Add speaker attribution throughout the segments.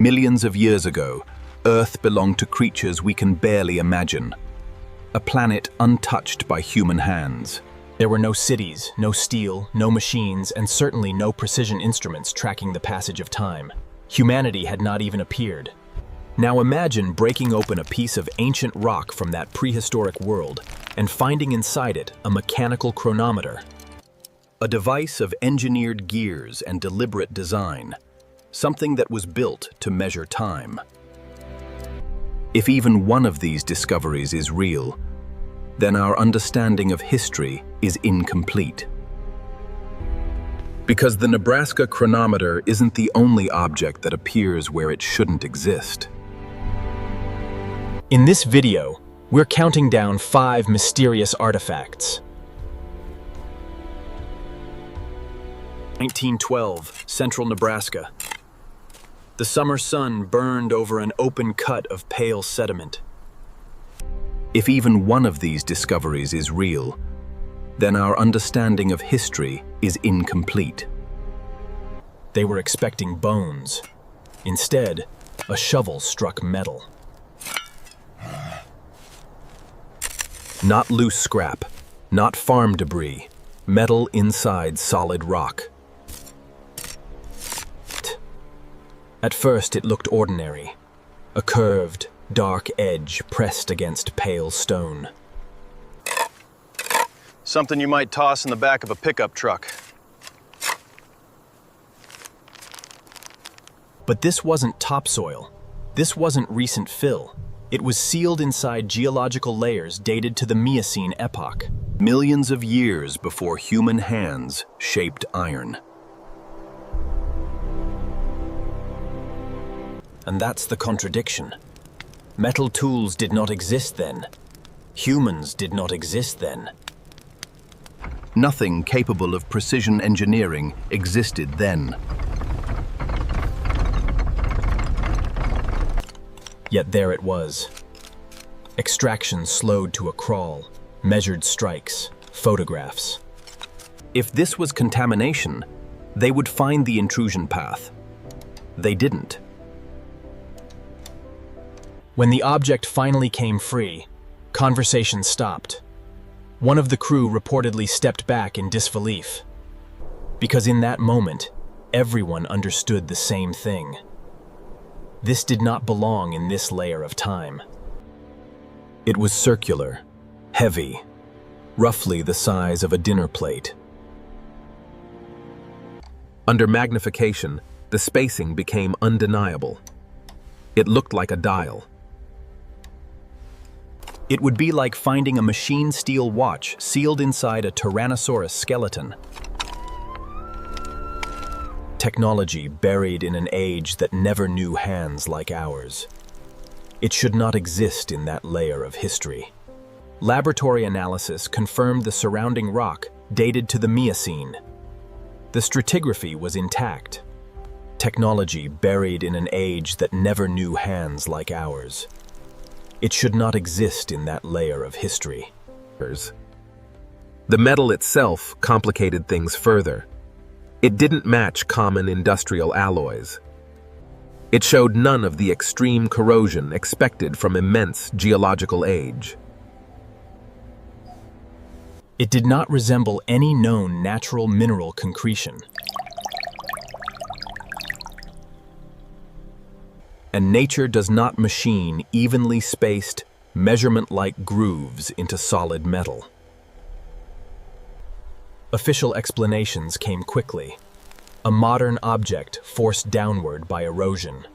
Speaker 1: Millions of years ago, Earth belonged to creatures we can barely imagine. A planet untouched by human hands.
Speaker 2: There were no cities, no steel, no machines, and certainly no precision instruments tracking the passage of time. Humanity had not even appeared. Now imagine breaking open a piece of ancient rock from that prehistoric world and finding inside it a mechanical chronometer. A device of engineered gears and deliberate design. Something that was built to measure time. If even one of these discoveries is real, then our understanding of history is incomplete. Because the Nebraska chronometer isn't the only object that appears where it shouldn't exist. In this video, we're counting down 5 mysterious artifacts. 1912, central Nebraska. The summer sun burned over an open cut of pale sediment.
Speaker 1: If even one of these discoveries is real, then our understanding of history is incomplete.
Speaker 2: They were expecting bones. Instead, a shovel struck metal.
Speaker 1: Not loose scrap, not farm debris, metal inside solid rock.
Speaker 2: At first, it looked ordinary. A curved, dark edge pressed against pale stone.
Speaker 3: Something you might toss in the back of a pickup truck.
Speaker 2: But this wasn't topsoil. This wasn't recent fill. It was sealed inside geological layers dated to the Miocene epoch.
Speaker 1: Millions of years before human hands shaped iron.
Speaker 2: And that's the contradiction. Metal tools did not exist then. Humans did not exist then.
Speaker 1: Nothing capable of precision engineering existed then.
Speaker 2: Yet there it was. Extraction slowed to a crawl, measured strikes, photographs.
Speaker 1: If this was contamination, they would find the intrusion path. They didn't.
Speaker 2: When the object finally came free, conversation stopped. One of the crew reportedly stepped back in disbelief. Because in that moment, everyone understood the same thing. This did not belong in this layer of time.
Speaker 1: It was circular, heavy, roughly the size of a dinner plate. Under magnification, the spacing became undeniable. It looked like a dial.
Speaker 2: It would be like finding a machine steel watch sealed inside a Tyrannosaurus skeleton. Technology buried in an age that never knew hands like ours. It should not exist in that layer of history. Laboratory analysis confirmed the surrounding rock dated to the Miocene. The stratigraphy was intact. Technology buried in an age that never knew hands like ours. It should not exist in that layer of history.
Speaker 1: The metal itself complicated things further. It didn't match common industrial alloys. It showed none of the extreme corrosion expected from immense geological age.
Speaker 2: It did not resemble any known natural mineral concretion.
Speaker 1: And nature does not machine evenly spaced, measurement-like grooves into solid metal.
Speaker 2: Official explanations came quickly. A modern object forced downward by erosion.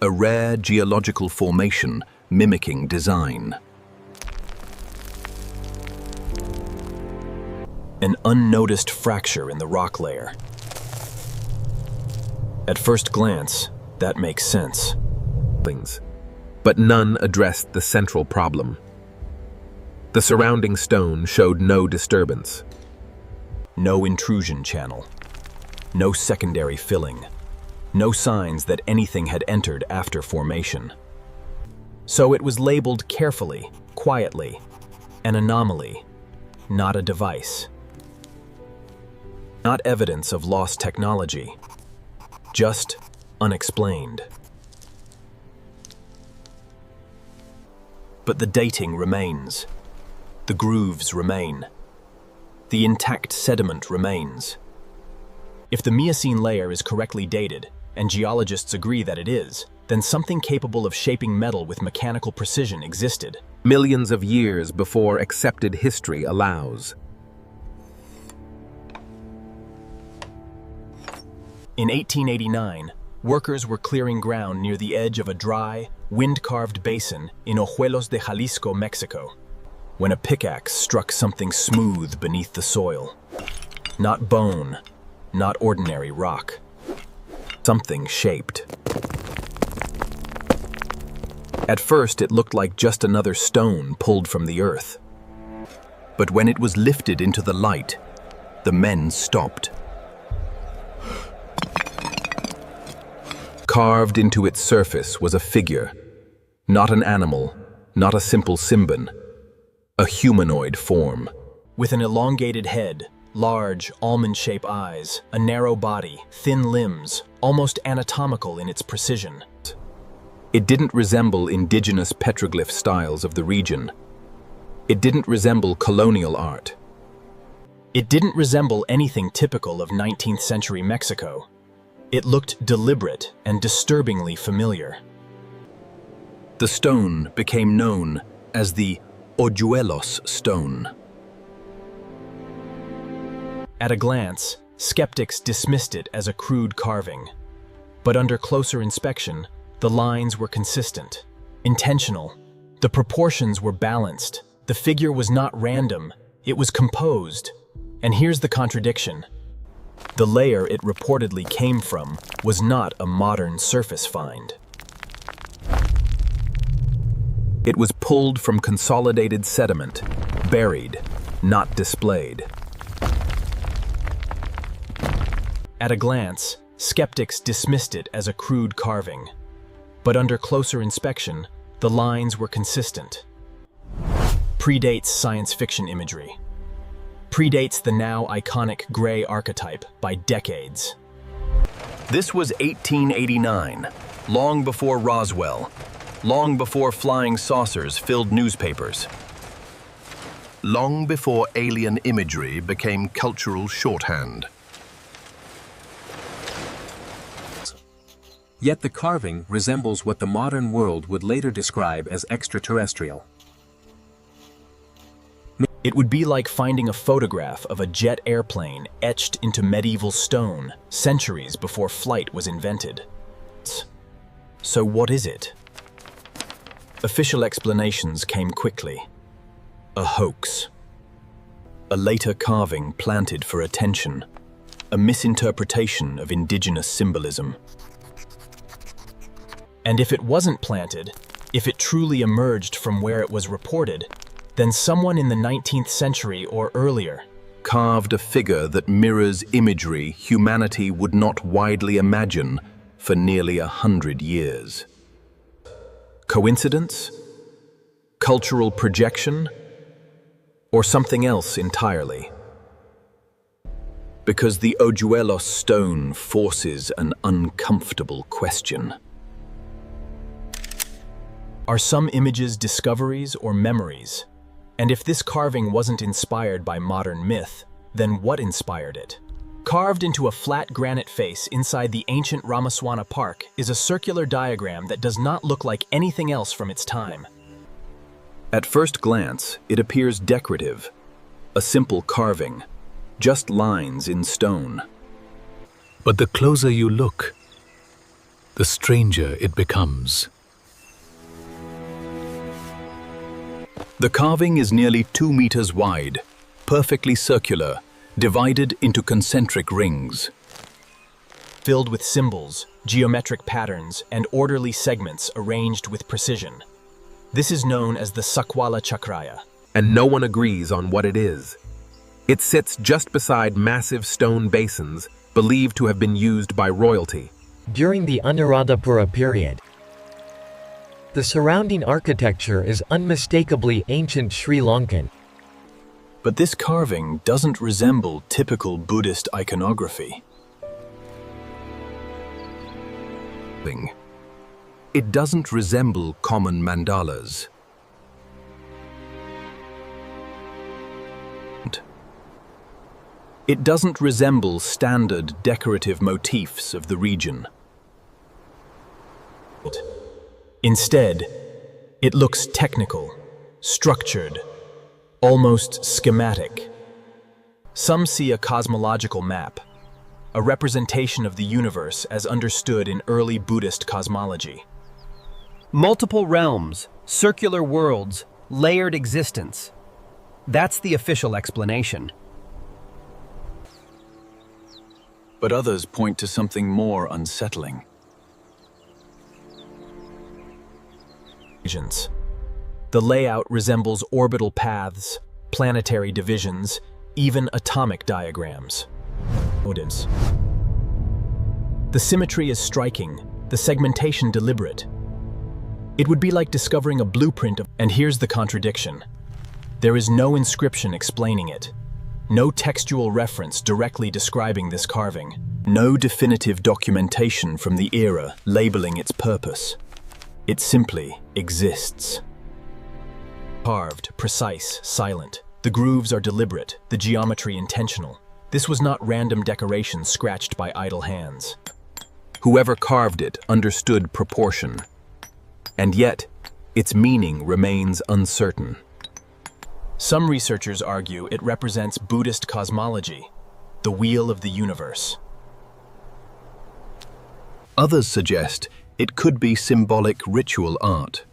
Speaker 1: A rare geological formation mimicking design.
Speaker 2: An unnoticed fracture in the rock layer. At first glance, that makes sense.
Speaker 1: But none addressed the central problem. The surrounding stone showed no disturbance.
Speaker 2: No intrusion channel. No secondary filling. No signs that anything had entered after formation. So it was labeled carefully, quietly, an anomaly, not a device. Not evidence of lost technology, just unexplained. But the dating remains. The grooves remain. The intact sediment remains. If the Miocene layer is correctly dated, and geologists agree that it is, then something capable of shaping metal with mechanical precision existed.
Speaker 1: Millions of years before accepted history allows.
Speaker 2: In 1889, workers were clearing ground near the edge of a dry, wind-carved basin in Ojuelos de Jalisco, Mexico, when a pickaxe struck something smooth beneath the soil. Not bone, not ordinary rock. Something shaped. At first, it looked like just another stone pulled from the earth. But when it was lifted into the light, the men stopped. Carved into its surface was a figure, not an animal, not a simple symbon, a humanoid form. With an elongated head, large, almond-shaped eyes, a narrow body, thin limbs, almost anatomical in its precision.
Speaker 1: It didn't resemble indigenous petroglyph styles of the region. It didn't resemble colonial art.
Speaker 2: It didn't resemble anything typical of 19th century Mexico. It looked deliberate and disturbingly familiar. The stone became known as the Ojuelos stone. At a glance, skeptics dismissed it as a crude carving. But under closer inspection, the lines were consistent, intentional. The proportions were balanced. The figure was not random, it was composed. And here's the contradiction. The layer it reportedly came from was not a modern surface find. It was pulled from consolidated sediment, buried, not displayed. At a glance, skeptics dismissed it as a crude carving. But under closer inspection, the lines were consistent. Predates science fiction imagery. Predates the now iconic gray archetype by decades. This was 1889, long before Roswell, long before flying saucers filled newspapers.
Speaker 4: Long before alien imagery became cultural shorthand.
Speaker 5: Yet the carving resembles what the modern world would later describe as extraterrestrial.
Speaker 2: It would be like finding a photograph of a jet airplane etched into medieval stone centuries before flight was invented. So what is it? Official explanations came quickly. A hoax. A later carving planted for attention. A misinterpretation of indigenous symbolism. And if it wasn't planted, if it truly emerged from where it was reported, then someone in the 19th century or earlier
Speaker 1: Carved a figure that mirrors imagery humanity would not widely imagine for nearly 100 years. Coincidence? Cultural projection? Or something else entirely? Because the Ojuelos stone forces an uncomfortable question. Are some images discoveries or memories? And if this carving wasn't inspired by modern myth, then what inspired it? Carved into a flat granite face inside the ancient Ramaswana Park is a circular diagram that does not look like anything else from its time. At first glance, it appears decorative, a simple carving, just lines in stone.
Speaker 6: But the closer you look, the stranger it becomes.
Speaker 2: The carving is nearly 2 meters wide, perfectly circular, divided into concentric rings. Filled with symbols, geometric patterns, and orderly segments arranged with precision. This is known as the Sakwala Chakraya.
Speaker 1: And no one agrees on what it is. It sits just beside massive stone basins believed to have been used by royalty.
Speaker 7: During the Anuradhapura period, the surrounding architecture is unmistakably ancient Sri Lankan.
Speaker 2: But this carving doesn't resemble typical Buddhist iconography.
Speaker 4: It doesn't resemble common mandalas.
Speaker 2: It doesn't resemble standard decorative motifs of the region. Instead, it looks technical, structured, almost schematic. Some see a cosmological map, a representation of the universe as understood in early Buddhist cosmology.
Speaker 8: Multiple realms, circular worlds, layered existence. That's the official explanation.
Speaker 2: But others point to something more unsettling. The layout resembles orbital paths, planetary divisions, even atomic diagrams. The symmetry is striking, the segmentation deliberate. It would be like discovering a blueprint of— And here's the contradiction. There is no inscription explaining it. No textual reference directly describing this carving. No definitive documentation from the era labeling its purpose. It simply exists. Carved, precise, silent. The grooves are deliberate, the geometry intentional. This was not random decoration scratched by idle hands.
Speaker 1: Whoever carved it understood proportion. And yet, its meaning remains uncertain.
Speaker 2: Some researchers argue it represents Buddhist cosmology, the wheel of the universe.
Speaker 4: Others suggest it could be symbolic ritual art.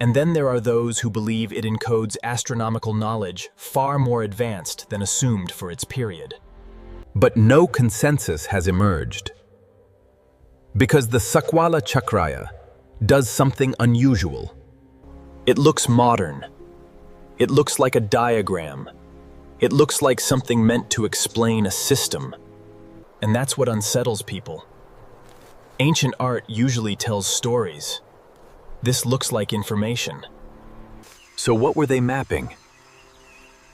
Speaker 2: And then there are those who believe it encodes astronomical knowledge far more advanced than assumed for its period.
Speaker 1: But no consensus has emerged. Because the Sakwala Chakraya does something unusual.
Speaker 2: It looks modern. It looks like a diagram. It looks like something meant to explain a system. And that's what unsettles people. Ancient art usually tells stories. This looks like information.
Speaker 9: So what were they mapping?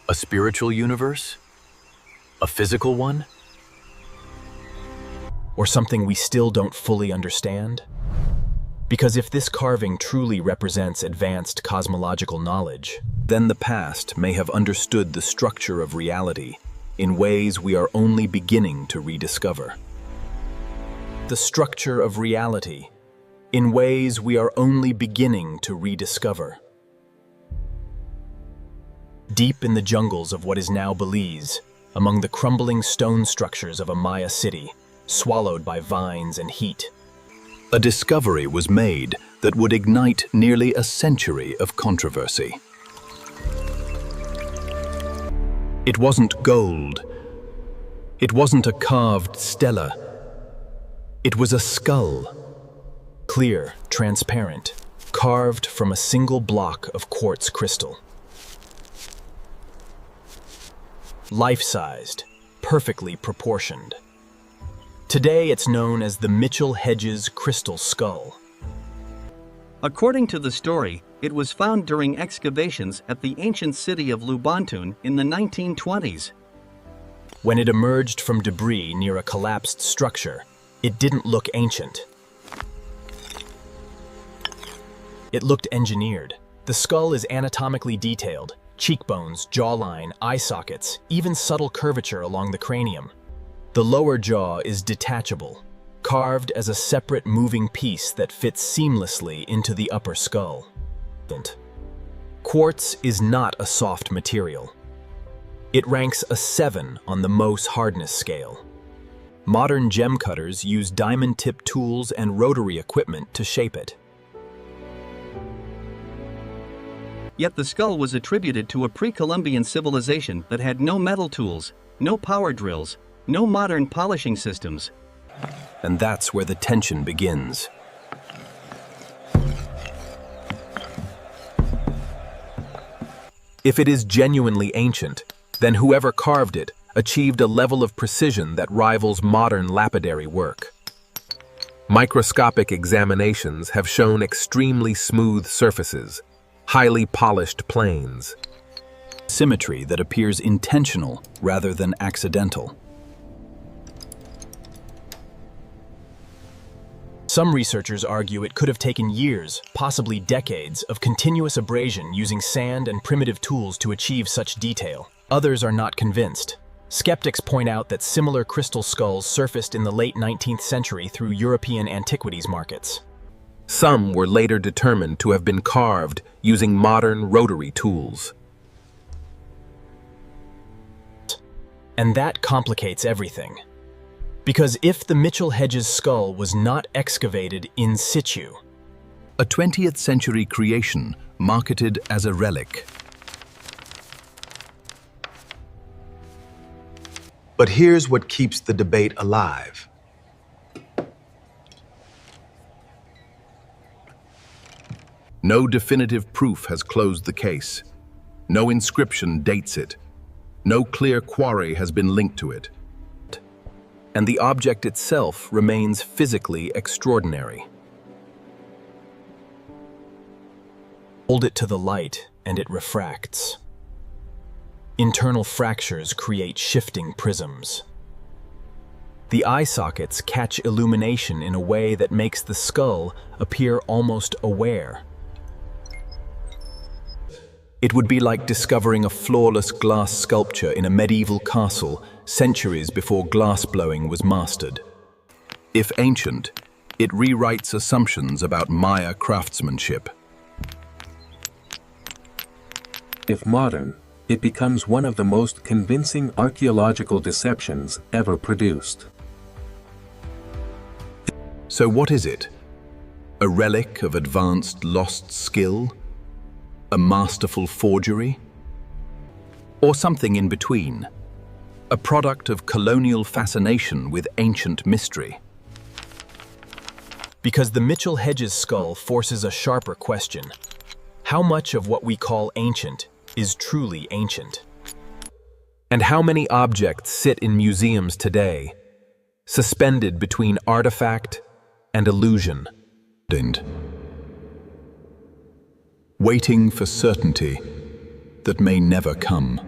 Speaker 9: A spiritual universe? A physical one?
Speaker 2: Or something we still don't fully understand? Because if this carving truly represents advanced cosmological knowledge, then the past may have understood the structure of reality in ways we are only beginning to rediscover. The structure of reality in ways we are only beginning to rediscover. Deep in the jungles of what is now Belize, among the crumbling stone structures of a Maya city, swallowed by vines and heat,
Speaker 4: A discovery was made that would ignite nearly a century of controversy. It wasn't gold. It wasn't a carved stela. It was a skull.
Speaker 2: Clear, transparent, carved from a single block of quartz crystal. Life-sized, perfectly proportioned. Today it's known as the Mitchell-Hedges crystal skull.
Speaker 10: According to the story, it was found during excavations at the ancient city of Lubantun in the 1920s.
Speaker 2: When it emerged from debris near a collapsed structure, it didn't look ancient. It looked engineered. The skull is anatomically detailed: cheekbones, jawline, eye sockets, even subtle curvature along the cranium. The lower jaw is detachable, carved as a separate moving piece that fits seamlessly into the upper skull. Quartz is not a soft material. It ranks a 7 on the Mohs hardness scale. Modern gem cutters use diamond-tipped tools and rotary equipment to shape it.
Speaker 10: Yet the skull was attributed to a pre-Columbian civilization that had no metal tools, no power drills, no modern polishing systems.
Speaker 2: And that's where the tension begins.
Speaker 1: If it is genuinely ancient, then whoever carved it achieved a level of precision that rivals modern lapidary work. Microscopic examinations have shown extremely smooth surfaces, highly polished planes.
Speaker 2: Symmetry that appears intentional rather than accidental. Some researchers argue it could have taken years, possibly decades, of continuous abrasion using sand and primitive tools to achieve such detail. Others are not convinced. Skeptics point out that similar crystal skulls surfaced in the late 19th century through European antiquities markets.
Speaker 1: Some were later determined to have been carved using modern rotary tools.
Speaker 2: And that complicates everything. Because if the Mitchell-Hedges skull was not excavated in situ,
Speaker 4: A 20th century creation marketed as a relic.
Speaker 11: But here's what keeps the debate alive.
Speaker 4: No definitive proof has closed the case. No inscription dates it. No clear quarry has been linked to it.
Speaker 1: And the object itself remains physically extraordinary.
Speaker 2: hold it to the light and it refracts. Internal fractures create shifting prisms. The eye sockets catch illumination in a way that makes the skull appear almost aware. It would be like discovering a flawless glass sculpture in a medieval castle centuries before glassblowing was mastered.
Speaker 4: If ancient, it rewrites assumptions about Maya craftsmanship.
Speaker 5: If modern, it becomes one of the most convincing archaeological deceptions ever produced.
Speaker 4: So what is it? A relic of advanced lost skill? A masterful forgery? Or something in between? A product of colonial fascination with ancient mystery?
Speaker 2: Because the Mitchell-Hedges skull forces a sharper question. How much of what we call ancient is truly ancient?
Speaker 1: And how many objects sit in museums today, suspended between artifact and illusion?
Speaker 4: Waiting for certainty that may never come.